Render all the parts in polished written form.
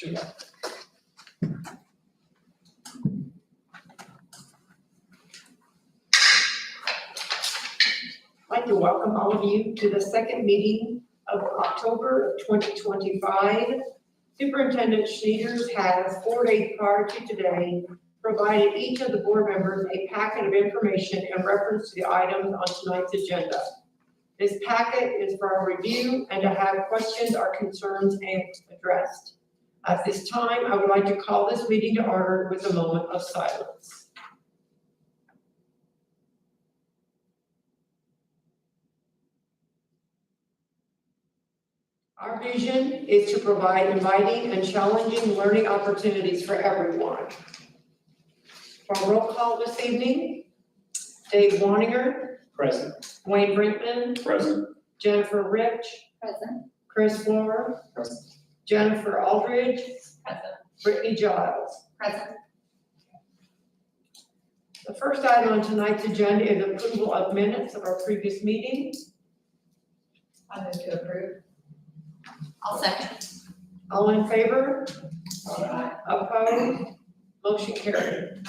I'd like to welcome all of you to the second meeting of October of 2025. Superintendent Schneiders has 4 days prior to today provided each of the board members a packet of information in reference to the items on tonight's agenda. This packet is for our review and to have questions or concerns addressed. At this time, I would like to call this meeting to order with a moment of silence. Our vision is to provide inviting and challenging learning opportunities for everyone. For roll call this evening, Dave Waninger. Present. Wayne Brinkman. Present. Jennifer Rich. Present. Chris Moore. Present. Jennifer Aldridge. Present. Brittany Giles. Present. The first item on tonight's agenda is approval of minutes of our previous meeting. I move to approve. I'll second. All in favor? Aye. Opposed? Motion carried.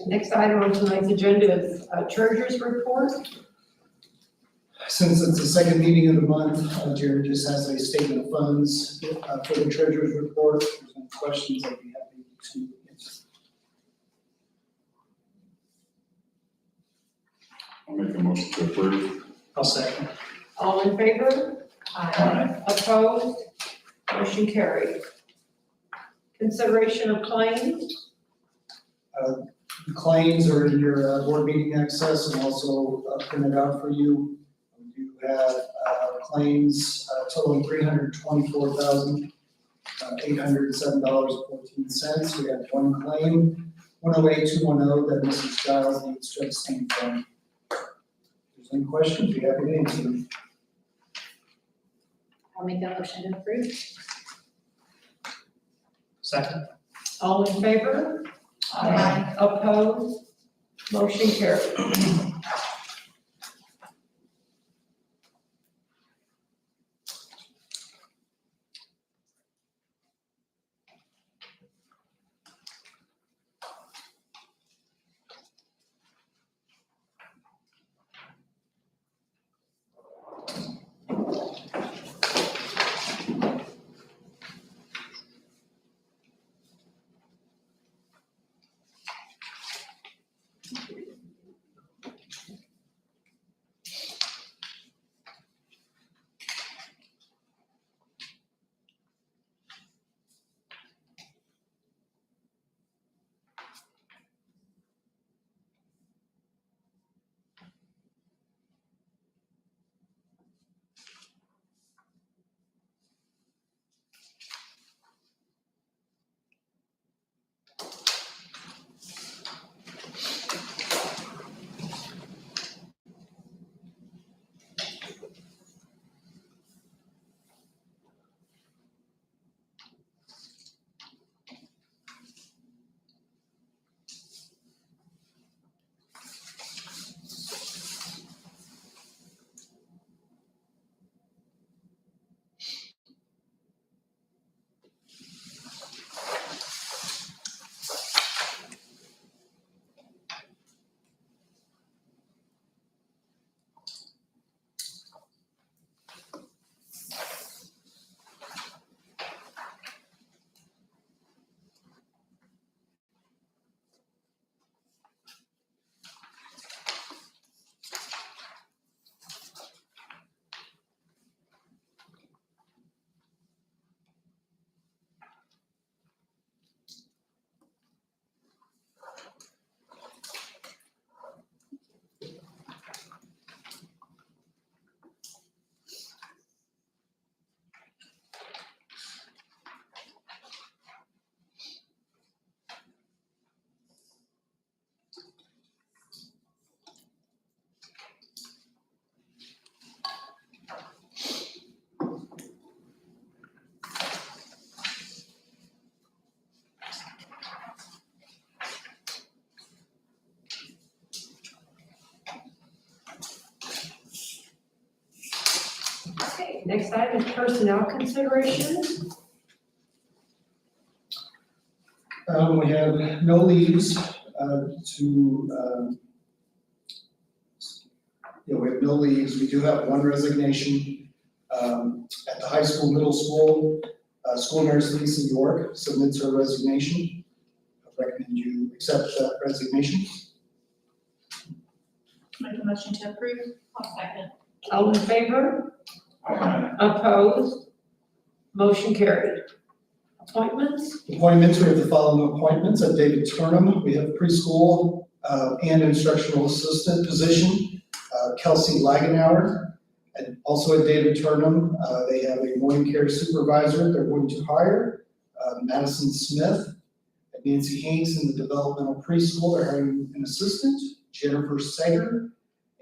Next item on tonight's agenda is treasurer's report. Since it's the second meeting of the month, Jared just has a statement of funds for the treasurer's report. If there's any questions, I'd be happy to answer. I'll make a motion to approve. I'll second. All in favor? Aye. Opposed? Motion carried. Consideration of claims. The claims are in your board meeting access and also printed out for you. We do have claims totaling $324,807.14. We have one claim, 108-210, that Mrs. Giles needs to abstain from. If there's any questions, be happy to answer them. I'll make that motion to approve. Second. All in favor? Aye. Opposed? Motion carried. Okay, next item is personnel considerations. We have no leaves, we have no leaves. We do have one resignation. At the high school, middle school, school nurse Lisa York submits her resignation. I recommend you accept that resignation. Make a motion to approve. I'll second. All in favor? Aye. Opposed? Motion carried. Appointments? Appointments, we have the following appointments. At David Turnham, we have preschool and instructional assistant position. Kelsey Lagenauer. And also at David Turnham, they have a morning care supervisor they're going to hire, Madison Smith. At Nancy Hanks in the developmental preschool, they're hiring an assistant, Jennifer Sager.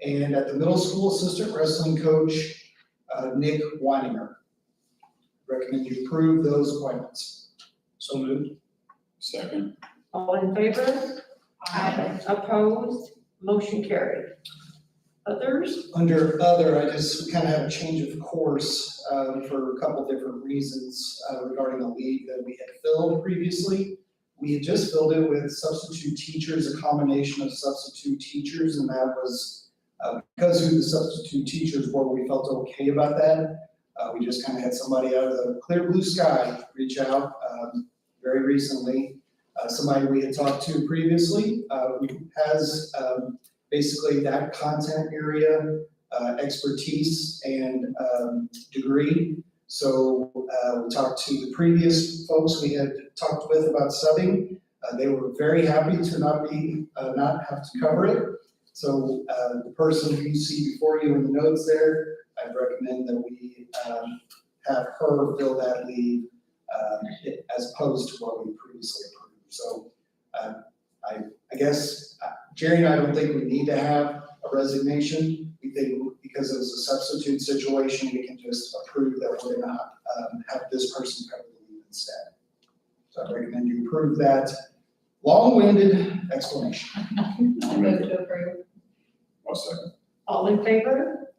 And at the middle school, assistant wrestling coach, Nick Weininger. Recommend you approve those appointments. So moved. Second. All in favor? Opposed? Motion carried. Others? Under other, I just kind of have a change of course for a couple different reasons regarding a leave that we had filled previously. We had just filled it with substitute teachers, a combination of substitute teachers, and that was because who the substitute teachers were, we felt okay about that. We just kind of had somebody out of the clear blue sky reach out very recently. Somebody we had talked to previously who has basically that content area, expertise and degree. So we talked to the previous folks we had talked with about subbing. They were very happy to not have to cover it. So the person who you see before you in the notes there, I'd recommend that we have her fill that leave as opposed to what we previously approved. So I guess Jerry and I don't think we need to have a resignation. We think because it was a substitute situation, we can just approve that we're gonna have this person cover the leave instead. So I recommend you approve that long-winded explanation. I'll move to approve. I'll second. All in favor?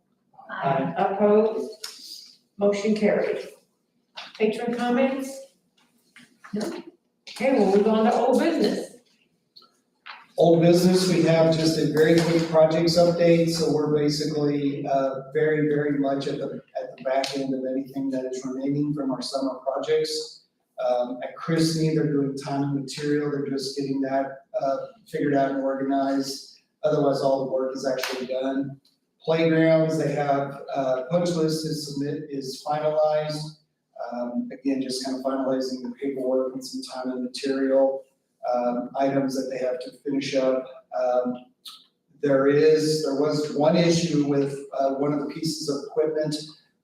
Opposed? Motion carried. Patron comments? No? Okay, we'll move on to old business. Old business, we have just a very quick projects update, so we're basically very, very much at the back end of anything that is remaining from our summer projects. At Christie, they're doing time and material, they're just getting that figured out and organized. Otherwise, all the work is actually done. Playgrounds, they have punch list is finalized. Again, just kind of finalizing the paperwork and some time and material. Items that they have to finish up. There was one issue with one of the pieces of equipment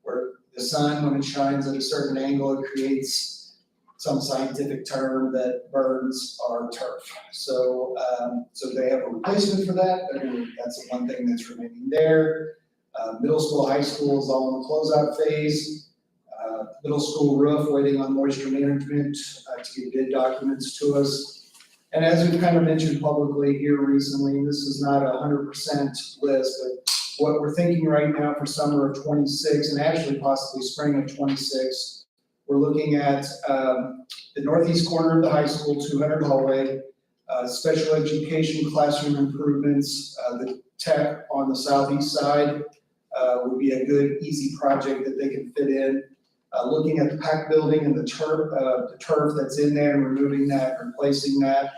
where the sun, when it shines at a certain angle, it creates some scientific term that burns our turf. So they have a replacement for that. That's the one thing that's remaining there. Middle school, high school is all in the closeout phase. Middle school roof waiting on moisture management to get bid documents to us. And as we've kind of mentioned publicly here recently, this is not 100% list, but what we're thinking right now for summer of 26 and actually possibly spring of 26, we're looking at the northeast corner of the high school, 200 hallway, special education classroom improvements, the tech on the southeast side would be a good, easy project that they can fit in. Looking at the PAC building and the turf that's in there and removing that, replacing that.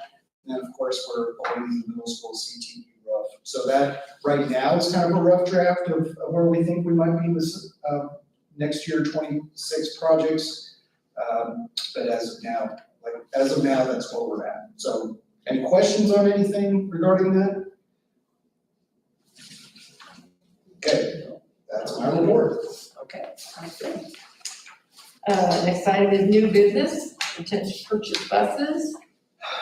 And then of course, we're awaiting the middle school CTE roof. So that right now is kind of a rough draft of where we think we might be with next year 26 projects. But as of now, that's where we're at. So any questions on anything regarding that? Okay, that's my report. Okay, sounds good. Next item is new business, intent to purchase buses.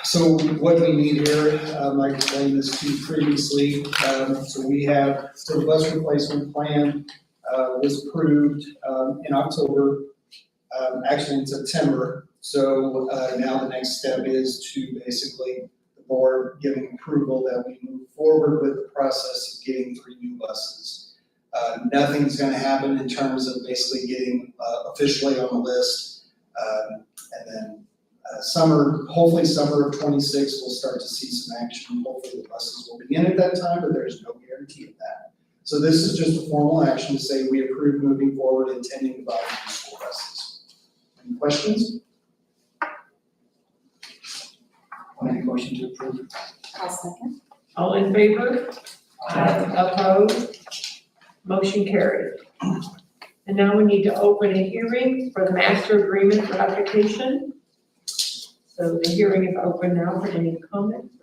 So what we need here, I explained this to you previously. So we have, so the bus replacement plan was approved in October, actually in September. So now the next step is to basically the board giving approval that we move forward with the process of getting 3 new buses. Nothing's gonna happen in terms of basically getting officially on the list. And then hopefully summer of '26, we'll start to see some action. Hopefully the buses will begin at that time, but there's no guarantee of that. So this is just a formal action to say we approve moving forward intending to buy new school buses. Any questions? I'll make a motion to approve. I'll second. All in favor? Opposed? Motion carried. And now we need to open a hearing for the master agreement ratification. So the hearing is open now for any comments.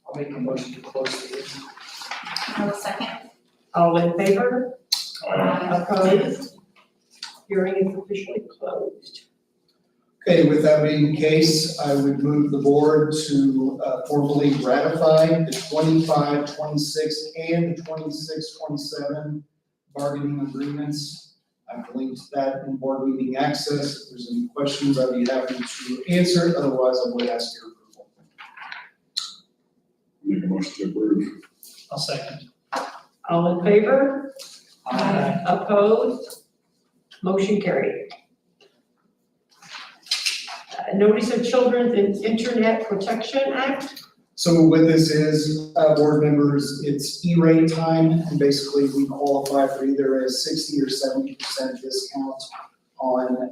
I'll make a motion to close the hearing. I will second. All in favor? Aye. Opposed? Hearing is officially closed. Okay, with that being the case, I would move the board to formally ratify the 25-26 and the 26-27 bargaining agreements. I've linked that in board meeting access. If there's any questions, I'd be happy to answer. Otherwise, I would ask your approval. Make a motion to approve. I'll second. All in favor? Opposed? Motion carried. Notice of Children's Internet Protection Act. So what this is, board members, it's E-rate time, and basically we qualify for either a 60 or 70% discount on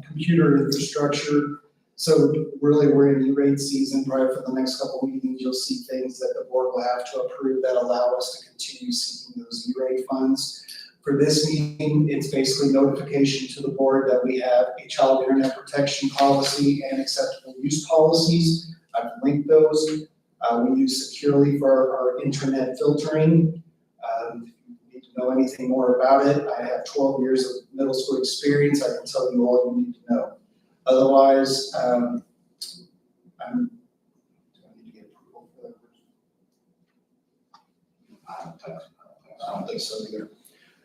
computer infrastructure. So really, we're in E-rate season. Probably for the next couple of meetings, you'll see things that the board will have to approve that allow us to continue seeking those E-rate funds. For this meeting, it's basically notification to the board that we have a child internet protection policy and acceptable use policies. I've linked those. We use Securely for our internet filtering. If you need to know anything more about it, I have 12 years of middle school experience. I can tell you all you need to know. Otherwise, do I need to get approval for that? I don't think so either.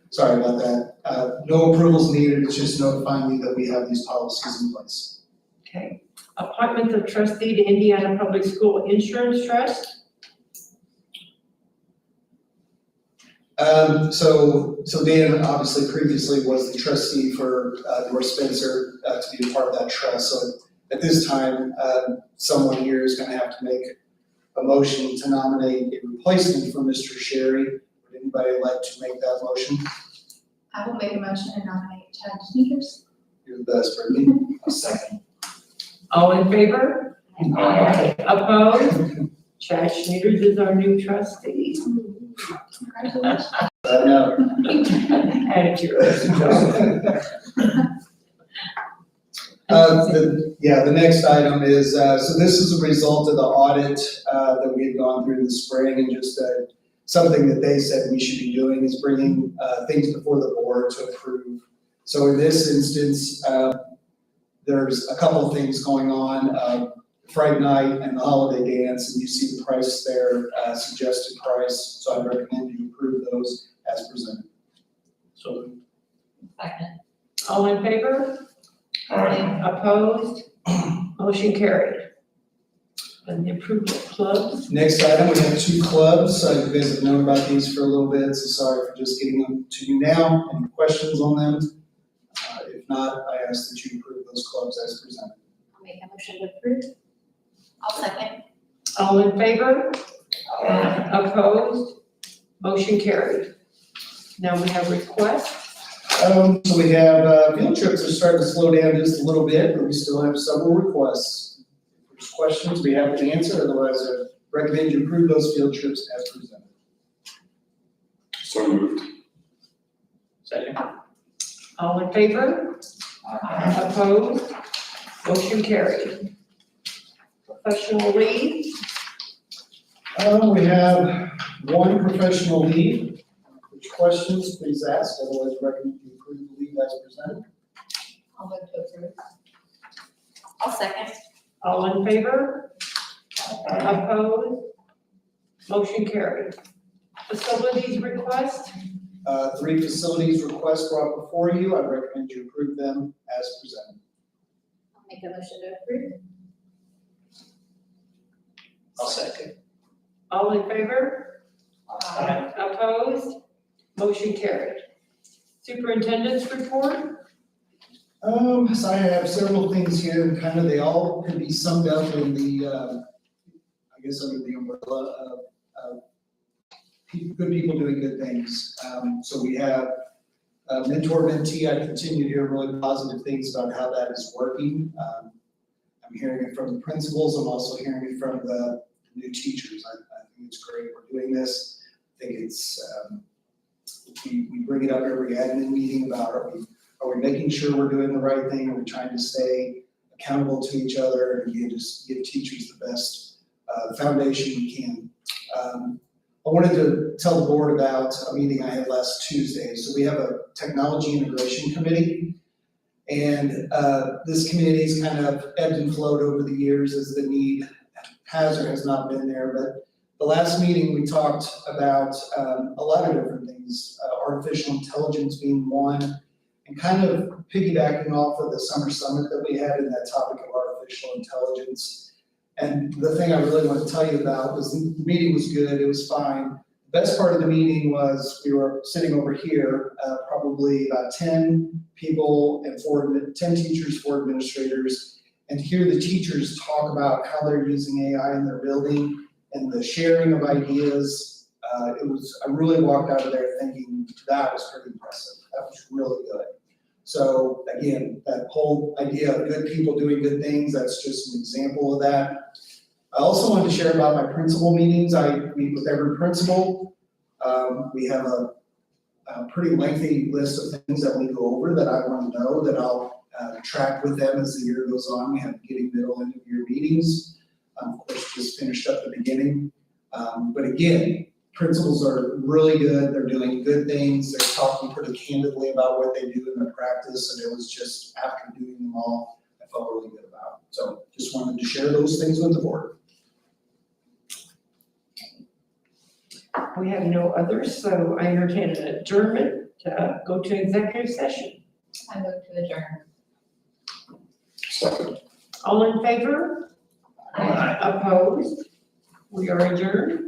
Sorry about that. No approvals needed, it's just notifying you that we have these policies in place. Okay. Appointment of trustee to Indiana Public School Insurance Trust. So Dan obviously previously was the trustee for North Spencer to be a part of that trust. So at this time, someone here is going to have to make a motion to nominate a replacement for Mr. Sherry. Would anybody like to make that motion? I will make a motion to nominate Chad Sneakers. You're the best, Brittany. A second. All in favor? Aye. Opposed? Chad Schneiders is our new trustee. Congratulations. No. Add to your The next item is, so this is a result of the audit that we had gone through in the spring, and just something that they said we should be doing is bringing things before the board to approve. So in this instance, there's a couple of things going on, Fright Night and the holiday dance, and you see the price there, suggested price, so I recommend you approve those as presented. So Second. All in favor? Aye. Opposed? Motion carried. And the approval of clubs. next item, we have two clubs. You guys have known about these for a little bit, so sorry for just getting them to you now. Any questions on them? If not, I ask that you approve those clubs as presented. I'll make a motion to approve. I'll second. All in favor? Opposed? Motion carried. Now we have requests. So we have, field trips are starting to slow down just a little bit, but we still have several requests. If there's questions, we have to answer, otherwise I recommend you approve those field trips as presented. So moved. Second. All in favor? Opposed? Motion carried. Professional leave. We have one professional leave. Which questions, please ask, otherwise recommend you approve the leave as presented. I'll move to approve. I'll second. All in favor? Opposed? Motion carried. Facilities request. 3 facilities requests brought before you. I recommend you approve them as presented. I'll make a motion to approve. I'll second. All in favor? Aye. Opposed? Motion carried. Superintendent's report? So I have several things here, and kind of they all can be summed up in the, I guess under the umbrella of good people doing good things. So we have mentor mentee. I continue to hear really positive things about how that is working. I'm hearing it from the principals. I'm also hearing it from the new teachers. I think it's great we're doing this. I think it's, we bring it up every admin meeting about are we making sure we're doing the right thing? Are we trying to stay accountable to each other and just give teachers the best foundation we can? I wanted to tell the board about a meeting I had last Tuesday. So we have a technology integration committee. And this committee's kind of ebbed and flowed over the years as the need has or has not been there. But the last meeting, we talked about a lot of different things, artificial intelligence being one, and kind of piggybacking off of the summer summit that we had in that topic of artificial intelligence. And the thing I really want to tell you about was the meeting was good, it was fine. The best part of the meeting was we were sitting over here, probably about 10 people and 10 teachers, 4 administrators, and hear the teachers talk about how they're using AI in their building and the sharing of ideas. I really walked out of there thinking that was pretty impressive. That was really good. So again, that whole idea of good people doing good things, that's just an example of that. I also wanted to share about my principal meetings. I meet with every principal. We have a pretty lengthy list of things that we go over that I want to know that I'll track with them as the year goes on. We have beginning, middle, end of year meetings. Of course, just finished up the beginning. But again, principals are really good. They're doing good things. They're talking pretty candidly about what they do in their practice. And it was just after doing them all, I felt really good about. So just wanted to share those things with the board. We have no others, so I entertain an adjournment to go to executive session. I move to adjourn. Second. All in favor? Aye. Opposed? We are adjourned.